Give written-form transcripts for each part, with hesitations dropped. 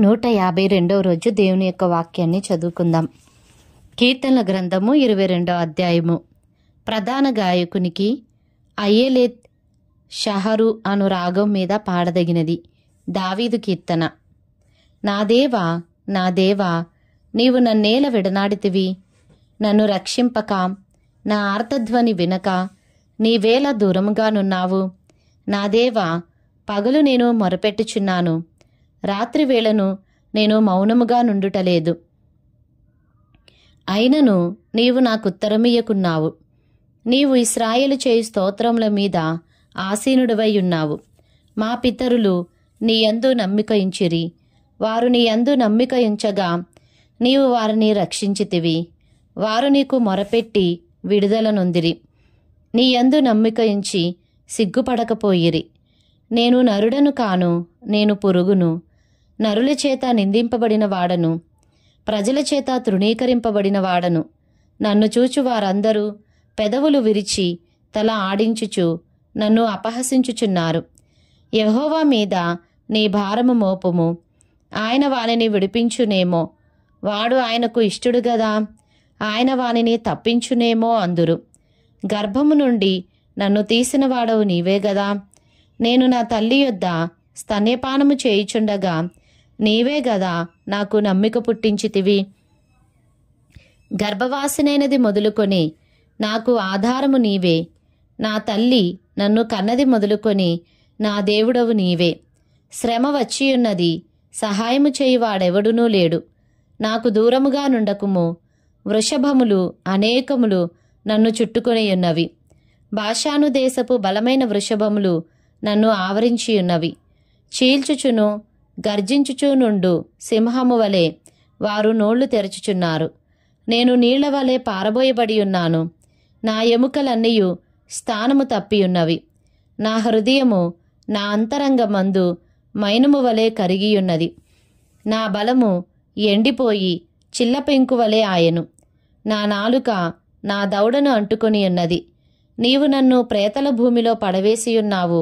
152వ రోజు దేవుని యొక్క వాక్యాన్ని చదువుకుందాం. కీర్తనల గ్రంథము 22వ అధ్యాయము. ప్రధాన గాయకునికి అయ్యేలేత్ షహరు అను రాగం మీద పాడదగినది. దావీదు కీర్తన. నా దేవా, నా దేవా, నీవు నన్నేల విడనాడితివి. నన్ను రక్షింపక, నా ఆర్తధ్వని వినక నీవేళ దూరముగానున్నావు. నా దేవా, పగలు నేను మొరపెట్టుచున్నాను, రాత్రి వేళను నేను మౌనముగా నుండుటలేదు. అయినను నీవు నాకుత్తరమియ్యకున్నావు. నీవు ఇశ్రాయేలు చేయు స్తోత్రముల మీద ఆసీనుడివై ఉన్నావు. మా పితరులు నీ యందు నమ్మిక ఉంచిరి. వారు నీ యందు నమ్మిక ఉంచగా నీవు వారిని రక్షించితివి. వారు నీకు మొరపెట్టి విడుదల నొందిరి. నీ యందు నమ్మిక ఉంచి సిగ్గుపడకపోయిరి. నేను నరుడను కాను, నేను పురుగును, నరుల చేత నిందింపబడిన వాడను, ప్రజల చేత తృణీకరింపబడిన వాడను. నన్ను చూచు వారందరూ పెదవులు విరిచి తల ఆడించుచు నన్ను అపహసించుచున్నారు. యెహోవా మీద నీ భారము మోపుము, ఆయన వానిని విడిపించునేమో. వాడు ఆయనకు ఇష్టుడు గదా, ఆయన వానిని తప్పించునేమో అందురు. గర్భము నుండి నన్ను తీసిన వాడవు నీవే గదా. నేను నా తల్లి యొద్ద స్తన్యపానము చేయుచుండగా నీవే గదా నాకు నమ్మిక పుట్టించితివి. గర్భవాసినైనది మొదలుకొని నాకు ఆధారము నీవే. నా తల్లి నన్ను కన్నది మొదలుకొని నా దేవుడవు నీవే. శ్రమ వచ్చియున్నది, సహాయము చేయువాడెవడునూ లేడు. నాకు దూరముగా నుండకుము. వృషభములు అనేకములు నన్ను చుట్టుకొనియున్నవి. బాషాను దేశపు బలమైన వృషభములు నన్ను ఆవరించియున్నవి. చీల్చుచును గర్జించుచూ నుండు సింహము వలె వారు నోళ్లు తెరచుచున్నారు. నేను నీళ్ల వలె పారబోయబడి ఉన్నాను. నా ఎముకలన్నీయు స్థానము తప్పియున్నవి. నా హృదయము నా అంతరంగమందు మైనము వలె కరిగియున్నది. నా బలము ఎండిపోయి చిల్లపెంకు వలె ఆయను. నా నాలుక నా దవడను అంటుకొని ఉన్నది. నీవు నన్ను ప్రేతల భూమిలో పడవేసియున్నావు.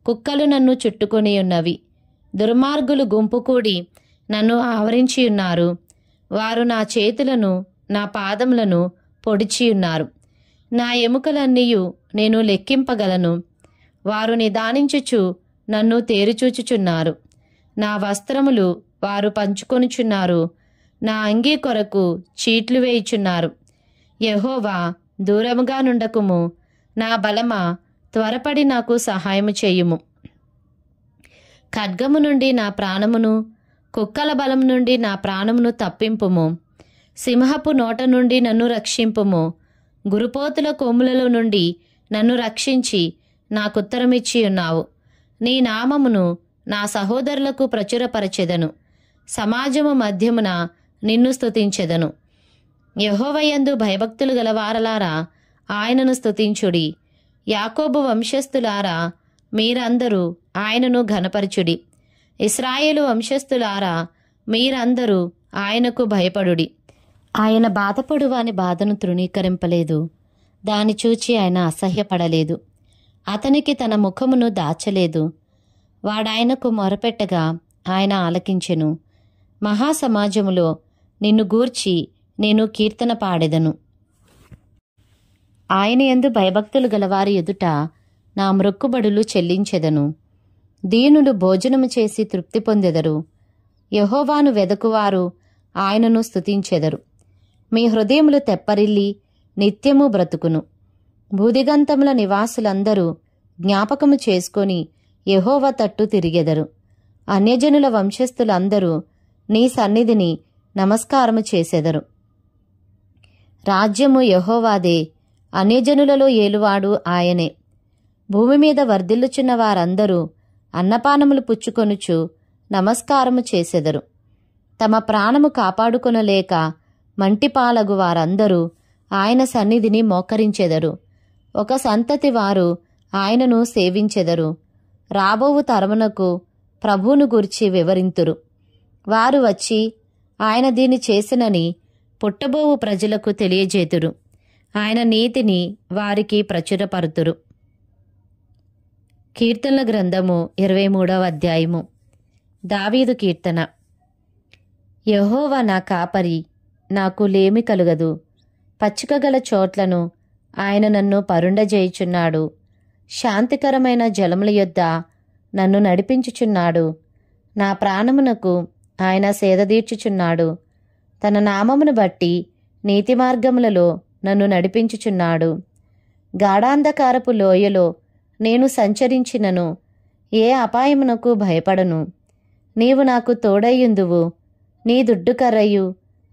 కుక్కలు నన్ను చుట్టుకొని ఉన్నవి. దుర్మార్గులు గుంపు కూడి నన్ను ఆవరించియున్నారు. వారు నా చేతులను నా పాదములను పొడిచియున్నారు. నా ఎముకలన్నీయు నేను లెక్కింపగలను. వారు నిదానించుచు నన్ను తేరిచూచుచున్నారు. నా వస్త్రములు వారు పంచుకొనుచున్నారు. నా అంగీ కొరకు చీట్లు వేయుచున్నారు. యెహోవా, దూరముగా నుండకుము. నా బలమా, త్వరపడి నాకు సహాయము చేయుము. ఖడ్గము నుండి నా ప్రాణమును, కుక్కల బలం నుండి నా ప్రాణమును తప్పింపుము. సింహపు నోట నుండి నన్ను రక్షింపుము. గురుపోతుల కొమ్ములలో నుండి నన్ను రక్షించి నాకుత్తరమిచ్చి ఉన్నావు. నీ నామమును నా సహోదరులకు ప్రచురపరచెదను. సమాజము మధ్యమున నిన్ను స్తుతించెదను. యెహోవాయందు భయభక్తులు గలవారలారా ఆయనను స్తుతించుడి. యాకోబు వంశస్థులారా మీరందరూ ఆయనను ఘనపరచుడి. ఇశ్రాయేలు వంశస్థులారా మీరందరూ ఆయనకు భయపడుడి. ఆయన బాధపడు వాని బాధను తృణీకరింపలేదు. దాని చూచి ఆయన అసహ్యపడలేదు. అతనికి తన ముఖమును దాచలేదు. వాడాయనకు మొరపెట్టగా ఆయన ఆలకించెను. మహాసమాజములో నిన్ను గూర్చి నేను కీర్తన పాడెదను. ఆయన యందు భయభక్తులు గలవారి ఎదుట నా మ్రొక్కుబడులు చెల్లించెదను. దీనులు భోజనము చేసి తృప్తి పొందెదరు. యెహోవాను వెదకువారు ఆయనను స్తుతించెదరు. మీ హృదయములు తెప్పరిల్లి నిత్యము బ్రతుకును. భూదిగంతముల నివాసులందరూ జ్ఞాపకము చేసుకొని యెహోవా తట్టు తిరిగెదరు. అన్యజనుల వంశస్థులందరూ నీ సన్నిధిని నమస్కారము చేసెదరు. రాజ్యము యెహోవాదే, అన్యజనులలో ఏలువాడు ఆయనే. భూమి మీద వర్ధిల్లుచున్న వారందరూ అన్నపానములు పుచ్చుకొనుచు నమస్కారము చేసెదరు. తమ ప్రాణము కాపాడుకొనలేక మంటిపాలగు వారందరూ ఆయన సన్నిధిని మోకరించెదరు. ఒక సంతతి వారు ఆయనను సేవించెదరు. రాబోవు తరమునకు ప్రభువును గూర్చి వివరింతురు. వారు వచ్చి ఆయన దీన్ని చేసినని పుట్టబోవు ప్రజలకు తెలియజేతురు. ఆయన నీతిని వారికి ప్రచురపరుతురు. కీర్తనల గ్రంథము 23వ అధ్యాయము. దావీదు కీర్తన. యెహోవా నా కాపరి, నాకు లేమి కలుగదు. పచ్చికగల చోట్లను ఆయన నన్ను పరుండజేయుచున్నాడు. శాంతికరమైన జలముల యొద్ద నన్ను నడిపించుచున్నాడు. నా ప్రాణమునకు ఆయన సేదదీర్చుచున్నాడు. తన నామమును బట్టి నీతి మార్గములలో నన్ను నడిపించుచున్నాడు. గాఢాంధకారపు లోయలో నేను సంచరించినను ఏ అపాయమునకు భయపడను. నీవు నాకు తోడయ్యుందువు. నీ దుడ్డుకర్రయు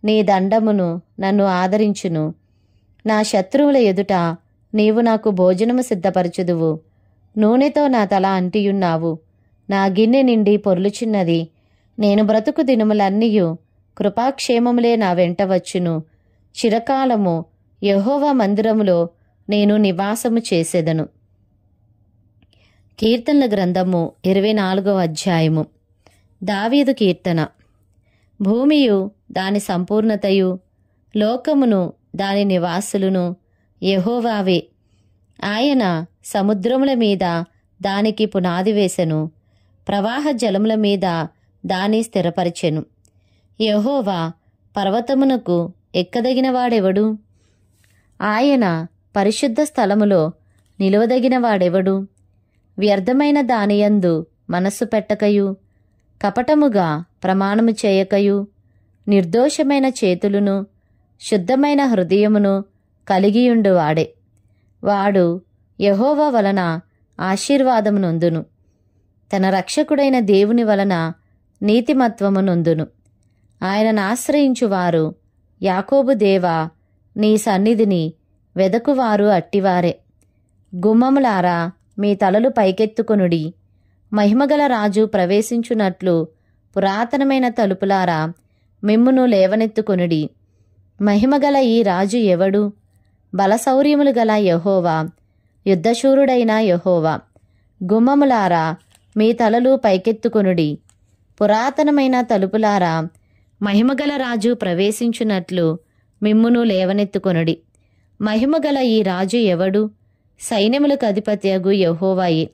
నీ దండమును నన్ను ఆదరించును. నా శత్రువుల ఎదుట నీవు నాకు భోజనము సిద్ధపరచుదువు. నూనెతో నా తల అంటియున్నావు. నా గిన్నె నిండి పొర్లుచున్నది. నేను బ్రతుకు దినములన్నీయు కృపాక్షేమములే నా వెంట వచ్చును. చిరకాలము యెహోవా మందిరములో నేను నివాసము చేసేదను. కీర్తనల గ్రంథము 24వ అధ్యాయము. దావీదు కీర్తన. భూమియు దాని సంపూర్ణతయు లోకమును దాని నివాసులను యెహోవావే. ఆయన సముద్రముల మీద దానికి పునాది వేసెను, ప్రవాహ జలముల మీద దాని స్థిరపరిచెను. యెహోవా పర్వతమునకు ఎక్కదగినవాడెవడు? ఆయన పరిశుద్ధ స్థలములో నిలువదగినవాడెవడు? వ్యర్థమైన దానియందు మనస్సు పెట్టకయు, కపటముగా ప్రమాణము చేయకయు, నిర్దోషమైన చేతులను శుద్ధమైన హృదయమును కలిగియుండువాడే. వాడు యెహోవా వలన ఆశీర్వాదము నొందును. తన రక్షకుడైన దేవుని వలన నీతిమత్వము నొందును. ఆయనను ఆశ్రయించువారు, యాకోబు దేవా, నీ సన్నిధిని వెదకువారు అట్టివారే. గుమ్మములారా, మీ తలలు పైకెత్తుకొనుడి. మహిమగల రాజు ప్రవేశించున్నట్లు పురాతనమైన తలుపులారా, మిమ్మును లేవనెత్తుకొనుడి. మహిమగల ఈ రాజు ఎవడు? బలశౌర్యములు గల యెహోవా, యుద్ధశూరుడైన యెహోవా. గుమ్మములారా, మీ తలలు పైకెత్తుకొనుడి. పురాతనమైన తలుపులారా, మహిమగల రాజు ప్రవేశించున్నట్లు మిమ్మును లేవనెత్తుకొనుడి. మహిమగల ఈ రాజు ఎవడు? సైన్యములకు అధిపత్యగు యెహోవాయే.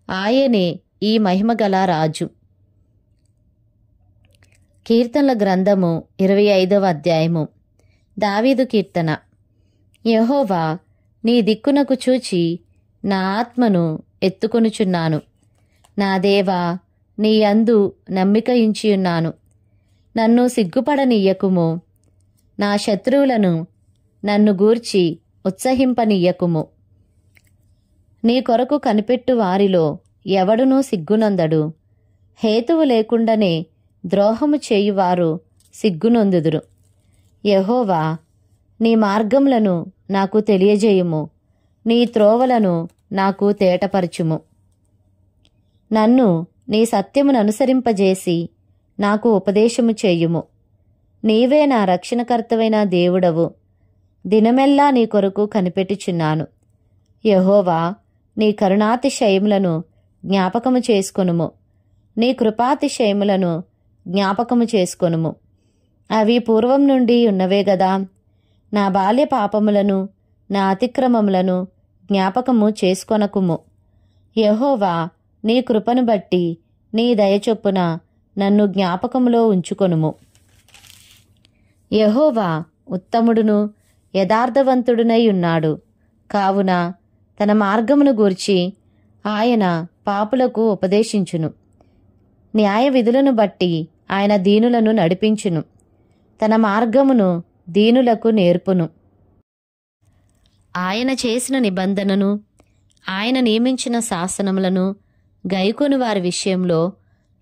ఆయనే ఈ మహిమగల రాజు. కీర్తనల గ్రంథము 25వ అధ్యాయము. దావీదు కీర్తన. యెహోవా, నీ దిక్కునకు చూచి నా ఆత్మను ఎత్తుకొనుచున్నాను. నా దేవా, నీ యందు నమ్మిక ఉంచియున్నాను. నన్ను సిగ్గుపడనియ్యకుము. నా శత్రువులను నన్ను గూర్చి ఉత్సహింపనియ్యకుము. నీ కొరకు కనిపెట్టు వారిలో ఎవడునూ సిగ్గునందడు. హేతువు లేకుండానే ద్రోహము చేయువారు సిగ్గునొందుదురు. యెహోవా, నీ మార్గములను నాకు తెలియజేయుము. నీ త్రోవలను నాకు తేటపరచుము. నన్ను నీ సత్యమును అనుసరింపజేసి నాకు ఉపదేశము చేయుము. నీవే నా రక్షణకర్తవైన దేవుడవు. దినమెల్లా నీ కొరకు కనిపెట్టుచున్నాను. యెహోవా, నీ కరుణాతిశయములను జ్ఞాపకము చేసుకొనుము. నీ కృపాతిశయములను జ్ఞాపకము చేసుకొనుము. అవి పూర్వం నుండి ఉన్నవే గదా. నా బాల్య పాపములను నా అతిక్రమములను జ్ఞాపకము చేసుకొనకుము. యెహోవా, నీ కృపను బట్టి నీ దయచొప్పున నన్ను జ్ఞాపకములో ఉంచుకొనుము. యెహోవా ఉత్తముడును యథార్థవంతుడునై ఉన్నాడు. కావున తన మార్గమును గూర్చి ఆయన పాపులకు ఉపదేశించును. న్యాయ విధులను బట్టి ఆయన దీనులను నడిపించును. తన మార్గమును దీనులకు నేర్పును. ఆయన చేసిన నిబంధనను, ఆయన నియమించిన శాసనములను గైకొను వారి విషయంలో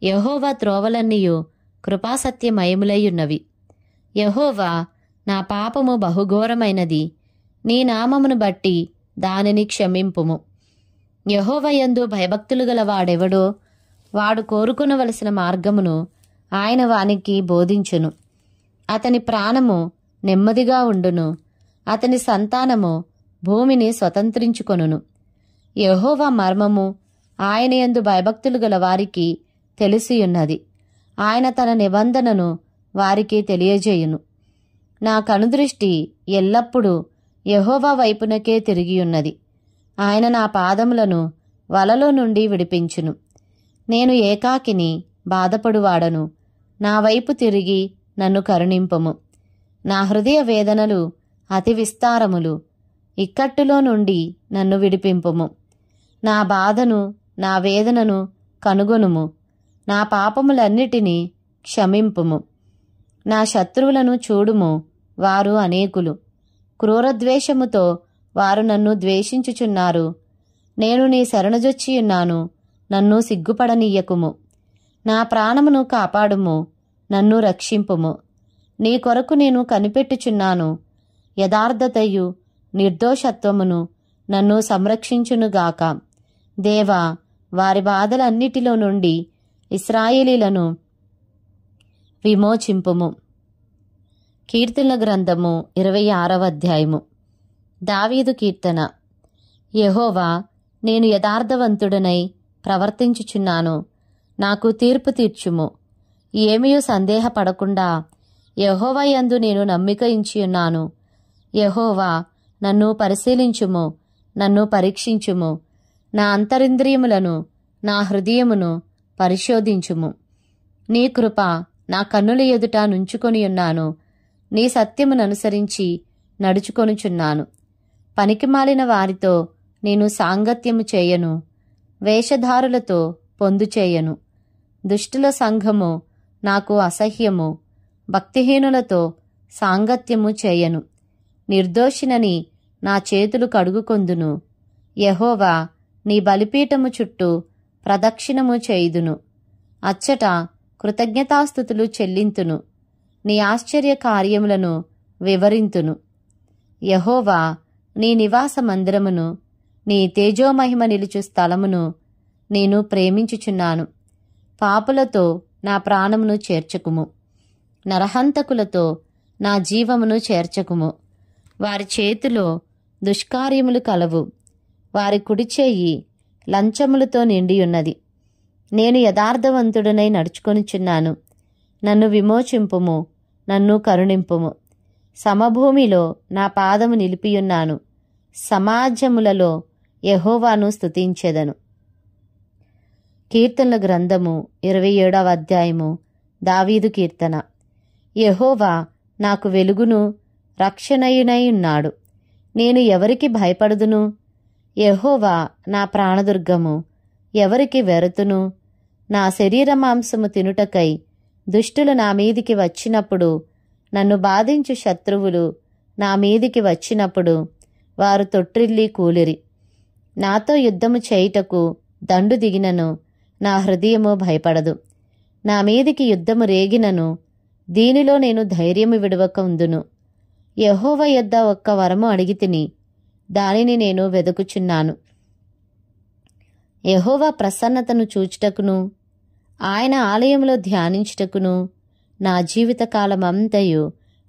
యెహోవా త్రోవలన్నీయు కృపాసత్యమయములై ఉన్నవి. యెహోవా, నా పాపము బహుఘోరమైనది. నీ నామమును బట్టి దానిని క్షమింపుము. యెహోవా యందు భయభక్తులు గల వాడెవడో వాడు కోరుకొనవలసిన మార్గమును ఆయన వానికి బోధించును. అతని ప్రాణము నెమ్మదిగా ఉండును. అతని సంతానము భూమిని స్వతంత్రించుకొనును. యెహోవా మర్మము ఆయన యందు భయభక్తులు గల వారికి తెలిసియున్నది. ఆయన తన నిబంధనను వారికి తెలియజేయును. నా కనుదృష్టి ఎల్లప్పుడూ యెహోవా వైపునకే తిరిగియున్నది. ఆయన నా పాదములను వలలో నుండి విడిపించును. నేను ఏకాకిని బాధపడువాడను. నా వైపు తిరిగి నన్ను కరుణింపుము. నా హృదయ వేదనలు అతి విస్తారములు, ఇక్కట్టులో నుండి నన్ను విడిపింపుము. నా బాధను, నా వేదనను కనుగొనుము. నా పాపములన్నిటినీ క్షమింపుము. నా శత్రువులను చూడుము, వారు అనేకులు. క్రూరద్వేషముతో వారు నన్ను ద్వేషించుచున్నారు. నేను నీ శరణుజొచ్చియున్నాను, నన్ను సిగ్గుపడనీయకుము. నా ప్రాణమును కాపాడుము, నన్ను రక్షింపుము. నీ కొరకు నేను కనిపెట్టుచున్నాను. యథార్థతయు నిర్దోషత్వమును నన్ను సంరక్షించునుగాక. దేవా, వారి బాధలన్నిటిలో నుండి ఇశ్రాయేలీలను విమోచింపుము. కీర్తనల గ్రంథము 26వ అధ్యాయము. దావీదు కీర్తన. యెహోవా, నేను యథార్థవంతుడనై ప్రవర్తించుచున్నాను. నాకు తీర్పు తీర్చుము. ఏమీయూ సందేహపడకుండా యెహోవా యందు నేను నమ్మిక ఉంచియున్నాను. యెహోవా, నన్ను పరిశీలించుము, నన్ను పరీక్షించుము. నా అంతరింద్రియములను, నా హృదయమును పరిశోధించుము. నీ కృప నా కన్నుల ఎదుట నుంచుకొనియున్నాను. నీ సత్యముననుసరించి నడుచుకొనుచున్నాను. పనికిమాలిన వారితో నేను సాంగత్యము చేయను. వేషధారులతో పొందు చేయను. దుష్టుల సంఘము నాకు అసహ్యము. భక్తిహీనులతో సాంగత్యము చేయను. నిర్దోషినని నా చేతులు కడుగుకొందును. యెహోవా, నీ బలిపీఠము చుట్టూ ప్రదక్షిణము చేయుదును. అచ్చట కృతజ్ఞతాస్తుతులు చెల్లింతును. నీ ఆశ్చర్య కార్యములను వివరింతును. యెహోవా, నీ నివాస మందిరమును, నీ తేజోమహిమ నిలుచు స్థలమును నేను ప్రేమించుచున్నాను. పాపులతో నా ప్రాణమును చేర్చకుము. నరహంతకులతో నా జీవమును చేర్చకుము. వారి చేతిలో దుష్కార్యములు కలవు. వారి కుడిచేయి లంచములతో నిండియున్నది. నేను యథార్థవంతుడనై నడుచుకొనుచున్నాను. నన్ను విమోచింపుము, నన్ను కరుణింపుము. సమభూమిలో నా పాదము నిలిపియున్నాను. సమాజములలో యెహోవాను స్తుతించెదను. కీర్తనల గ్రంథము 27వ అధ్యాయము. దావీదు కీర్తన. యెహోవా నాకు వెలుగును రక్షణయునై ఉన్నాడు. నేను ఎవరికి భయపడుదును? యెహోవా నా ప్రాణదుర్గము. ఎవరికి వెరతును? నా శరీర మాంసము తినుటకై దుష్టులు నా మీదికి వచ్చినప్పుడు, నన్ను బాధించు శత్రువులు నా మీదికి వచ్చినప్పుడు వారు తొట్రిల్లి కూలిరి. నాతో యుద్ధము చేయుటకు దండు దిగినను నా హృదయము భయపడదు. నా మీదికి యుద్ధము రేగినను దీనిలో నేను ధైర్యము విడువక ఉందును. యెహోవా యొద్ద ఒక్క వరము అడిగితిని, దానిని నేను వెదుకుచున్నాను. యెహోవా ప్రసన్నతను చూచుటకును, ఆయన ఆలయంలో ధ్యానించుటకును నా జీవితకాలమంతయు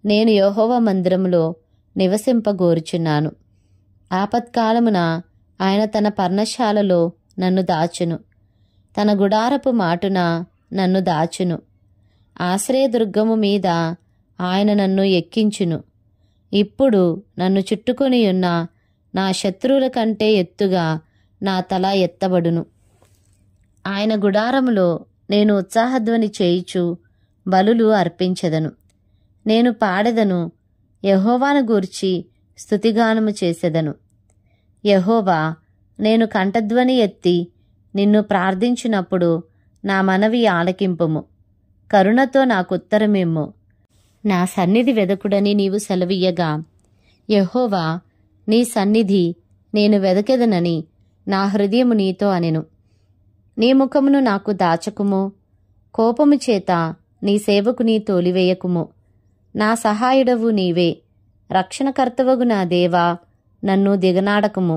నేను యెహోవా మందిరములో నివసింపగోరుచున్నాను. ఆపత్కాలమున ఆయన తన పర్ణశాలలో నన్ను దాచును. తన గుడారపు మాటున నన్ను దాచును. ఆశ్రయదుర్గము మీద ఆయన నన్ను ఎక్కించును. ఇప్పుడు నన్ను చుట్టుకొని ఉన్న నా శత్రువుల కంటే ఎత్తుగా నా తల ఎత్తబడును. ఆయన గుడారములో నేను ఉత్సాహధ్వని చేయుచు బలులు అర్పించెదను. నేను పాడెదను, యెహోవాను గూర్చి స్తుతిగానము చేసెదను. యెహోవా, నేను కంఠధ్వని ఎత్తి నిన్ను ప్రార్థించినప్పుడు నా మనవి ఆలకింపుము. కరుణతో నాకుత్తరమిమ్ము. నా సన్నిధి వెదకుడని నీవు సెలవీయగా, యెహోవా, నీ సన్నిధి నేను వెదకెదనని నా హృదయము నీతో అనెను. నీ ముఖమును నాకు దాచకుము. కోపము చేత నీ సేవకుని తోలివేయకుము. నా సహాయుడవు నీవే. రక్షణకర్తవగు నా దేవా, నన్ను దిగనాడకుము.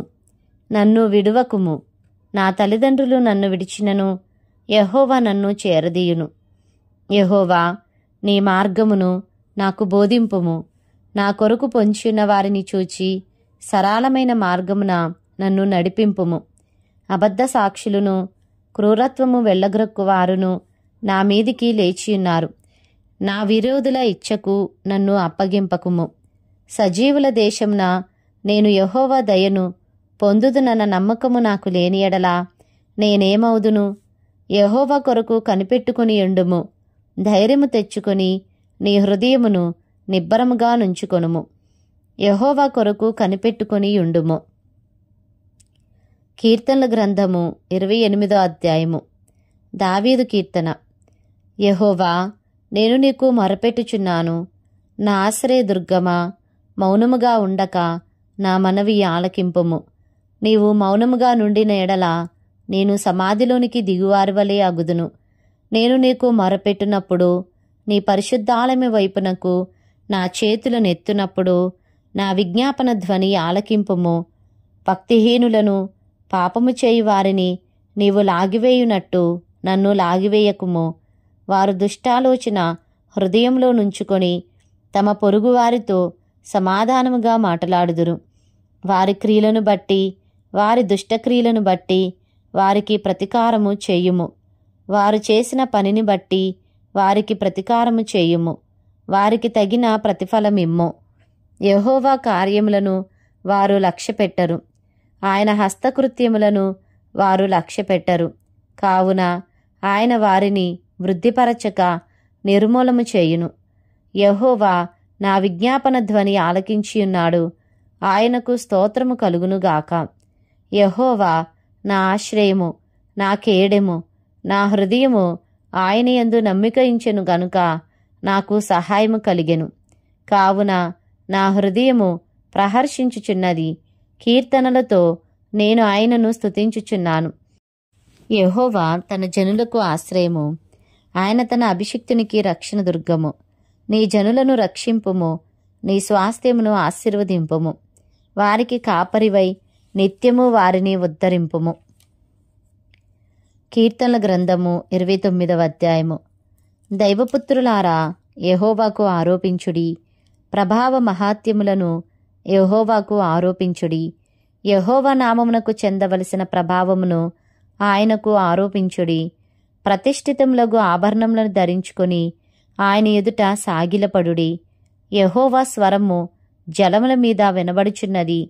నన్ను విడువకుము. నా తల్లిదండ్రులు నన్ను విడిచినను యెహోవా నన్ను చేరదీయును. యెహోవా, నీ మార్గమును నాకు బోధింపుము. నా కొరకు పొంచియున్న వారిని చూచి సరళమైన మార్గమున నన్ను నడిపింపుము. అబద్ధ సాక్షులను, క్రూరత్వము వెళ్ళగ్రక్కువారును నా మీదికి లేచియున్నారు. నా విరోధుల ఇచ్చకు నన్ను అప్పగింపకుము. సజీవుల దేశమున నేను యెహోవా దయను పొందుదునన్న నమ్మకము నాకు లేని ఎడల నేనేమవుదును? యెహోవా కొరకు కనిపెట్టుకుని ఉండుము. ధైర్యము తెచ్చుకొని నీ హృదయమును నిబ్బరముగా నుంచుకొనుము. యెహోవా కొరకు కనిపెట్టుకొని యుండుము. కీర్తనల గ్రంథము 28వ అధ్యాయము. దావీదు కీర్తన. యెహోవా, నేను నీకు మొరపెట్టుచున్నాను. నా ఆశ్రయదుర్గమా, మౌనముగా ఉండక నా మనవి ఆలకింపుము. నీవు మౌనముగా నుండిన ఎడల నేను సమాధిలోనికి దిగువారి అగుదును. నేను నీకు మొరపెట్టునప్పుడు, నీ పరిశుద్ధాలయం వైపునకు నా చేతులను ఎత్తునప్పుడు నా విజ్ఞాపన ధ్వని ఆలకింపుము. భక్తిహీనులను, పాపము చేయు వారిని నీవు లాగివేయునట్టు నన్ను లాగివేయకుము. వారు దుష్టాలోచన హృదయంలో నుంచుకొని తమ పొరుగువారితో సమాధానముగా మాట్లాడుదురు. వారి క్రియలను బట్టి, వారి దుష్టక్రియలను బట్టి వారికి ప్రతీకారము చేయుము. వారు చేసిన పనిని బట్టి వారికి ప్రతీకారము చేయుము. వారికి తగిన ప్రతిఫలమిమ్ము. యెహోవా కార్యములను వారు లక్ష్యపెట్టరు, ఆయన హస్తకృత్యములను వారు లక్ష్యపెట్టరు. కావున ఆయన వారిని వృద్ధిపరచక నిర్మూలము చేయును. యెహోవా నా విజ్ఞాపన ధ్వని ఆలకించియున్నాడు. ఆయనకు స్తోత్రము కలుగునుగాక. యెహోవా నా ఆశ్రయము, నా కేడెము, నా హృదయము ఆయన యందు నమ్మిక ఉంచెను గనుక నాకు సహాయము కలిగెను. కావున నా హృదయము ప్రహర్షించుచున్నది. కీర్తనలతో నేను ఆయనను స్తుతించుచున్నాను. యెహోవా తన జనులకు ఆశ్రయము, ఆయన తన అభిషిక్తునికి రక్షణ దుర్గము. నీ జనులను రక్షింపుము, నీ స్వాస్థ్యమును ఆశీర్వదింపుము. వారికి కాపరివై నిత్యము వారిని ఉద్ధరింపుము. కీర్తనల గ్రంథము 29వ అధ్యాయము. దైవపుత్రులారా, యెహోవాకు ఆరోపించుడి. ప్రభావ మహాత్యములను యెహోవాకు ఆరోపించుడి. యెహోవా నామమునకు చెందవలసిన ప్రభావమును ఆయనకు ఆరోపించుడి. ప్రతిష్ఠితములగు ఆభరణములను ధరించుకొని ఆయన ఎదుట సాగిలపడుడి. యెహోవా స్వరము జలముల మీద వినబడుచున్నది.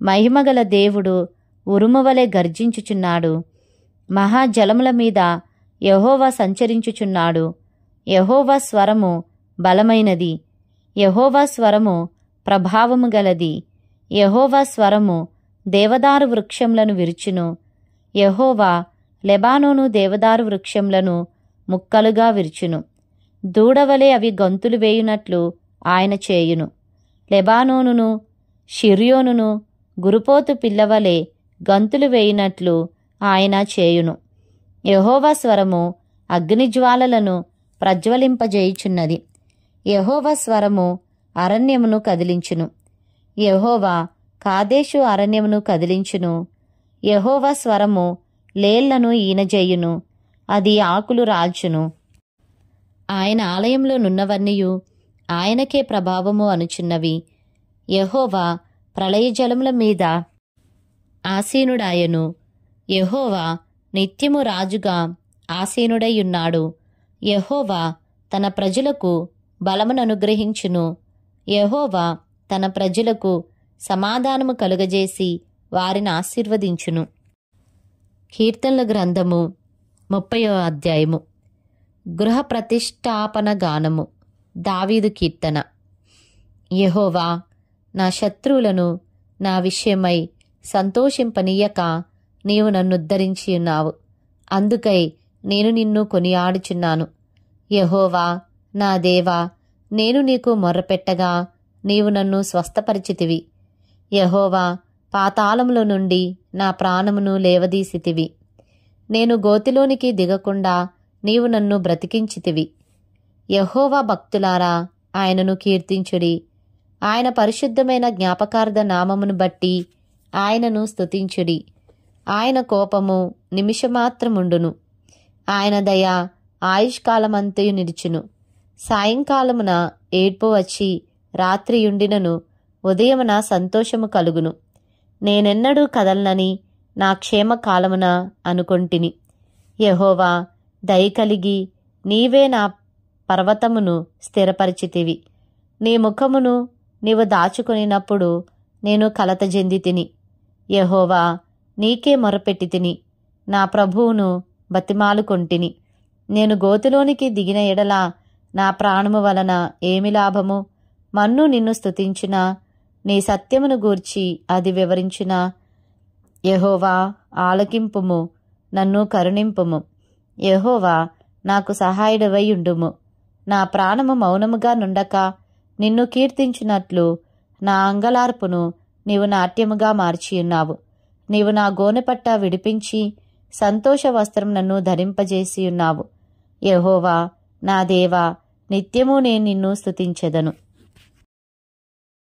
మహిమగల దేవుడు ఉరుమువలె గర్జించుచున్నాడు. మహాజలముల మీద యెహోవా సంచరించుచున్నాడు. యెహోవా స్వరము బలమైనది. యెహోవా స్వరము ప్రభావము గలది. యెహోవా స్వరము దేవదారు వృక్షములను విరుచును. యెహోవా లెబానోను దేవదారు వృక్షములను ముక్కలుగా విరుచును. దూడవలే అవి గంతులు వేయునట్లు ఆయన చేయును. లెబానోనును షిర్యోనును గురుపోతు పిల్లవలే గంతులు వేయునట్లు ఆయన చేయును. యెహోవా స్వరము అగ్నిజ్వాలలను ప్రజ్వలింపజేయుచున్నది. యెహోవా స్వరము అరణ్యమును కదిలించును. యెహోవా కాదేశు అరణ్యమును కదిలించును. యెహోవా స్వరము లేళ్లను ఈనజేయును. అది ఆకులు రాల్చును. ఆయన ఆలయంలో నున్నవన్నీయు ఆయనకే ప్రభావము అనుచున్నవి. యెహోవా ప్రళయజలముల మీద ఆసీనుడాయను. యెహోవా నిత్యము రాజుగా ఆసీనుడైయున్నాడు. యెహోవా తన ప్రజలకు బలమును అనుగ్రహించును. యెహోవా తన ప్రజలకు సమాధానము కలుగజేసి వారిని ఆశీర్వదించును. కీర్తనల గ్రంథము 30వ అధ్యాయము. గృహ ప్రతిష్టాపన గానము. దావీదు కీర్తన. యెహోవా నా శత్రువులను నా విషయమై సంతోషింపనీయక నీవు నన్ను ఉద్ధరించి ఉన్నావు. అందుకై నేను నిన్ను కొనియాడుచున్నాను. యెహోవా నా దేవా, నేను నీకు మొర్రపెట్టగా నీవు నన్ను స్వస్థపరిచితివి. యెహోవా పాతాళములో నుండి నా ప్రాణమును లేవదీసితివి. నేను గోతిలోనికి దిగకుండా నీవు నన్ను బ్రతికించితివి. యెహోవా భక్తులారా, ఆయనను కీర్తించుడి. ఆయన పరిశుద్ధమైన జ్ఞాపకార్థ నామమును బట్టి ఆయనను స్తుతించుడి. ఆయన కోపము నిమిషమాత్రముండును. ఆయన దయ ఆయుష్కాలమంతయు నిలుచును. సాయంకాలమున ఏడ్పు వచ్చి రాత్రియుండినను ఉదయమున సంతోషము కలుగును. నేనెన్నడూ కదలనని నా క్షేమకాలమున అనుకొంటిని. యెహోవా దయ కలిగి నీవే నా పర్వతమును స్థిరపరిచితివి. నీ ముఖమును నీవు దాచుకొనినప్పుడు నేను కలత చెందితిని. యెహోవా నీకే మొరపెట్టి తిని నా ప్రభువును బతిమాలుకొంటిని. నేను గోతిలోనికి దిగిన ఎడల నా ప్రాణము వలన ఏమి లాభము? మన్ను నిన్ను స్తుతించినా, నీ సత్యమును గూర్చి అది వివరించినా, యెహోవా ఆలకింపుము, నన్ను కరుణింపుము. యెహోవా నాకు సహాయుడవై ఉండుము. నా ప్రాణము మౌనముగా నుండక నిన్ను కీర్తించినట్లు నా అంగలార్పును నీవు నాట్యముగా మార్చియున్నావు. నీవు నా గోనెపట్ట విడిపించి సంతోష వస్త్రం నన్ను ధరింపజేసి ఉన్నావు. యెహోవా నా దేవా, నిత్యము నేను నిన్ను స్తుతించెదను.